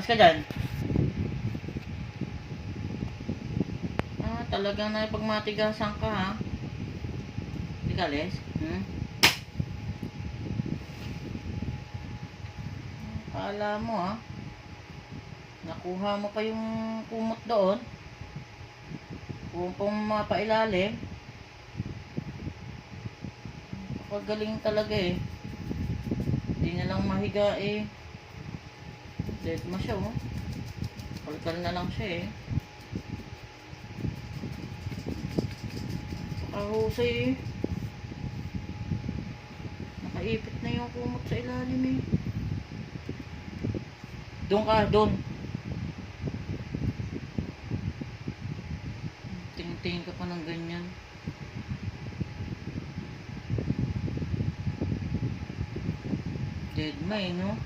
Mas ka dyan. Talagang napagmatigasan ka ha. Hindi ka alis? Akala mo ha. Nakuha mo pa yung kumot doon. Kung pong mapailalim. Pagaling talaga eh. Hindi na lang mahiga eh. Dead mo siya oh. Kalkal na lang siya eh. Pakahusay eh. Nakaipit na yung kumot sa ilalim eh. Doon ka, doon. Tingin-tingin ka pa ng ganyan. Dead ma eh, no?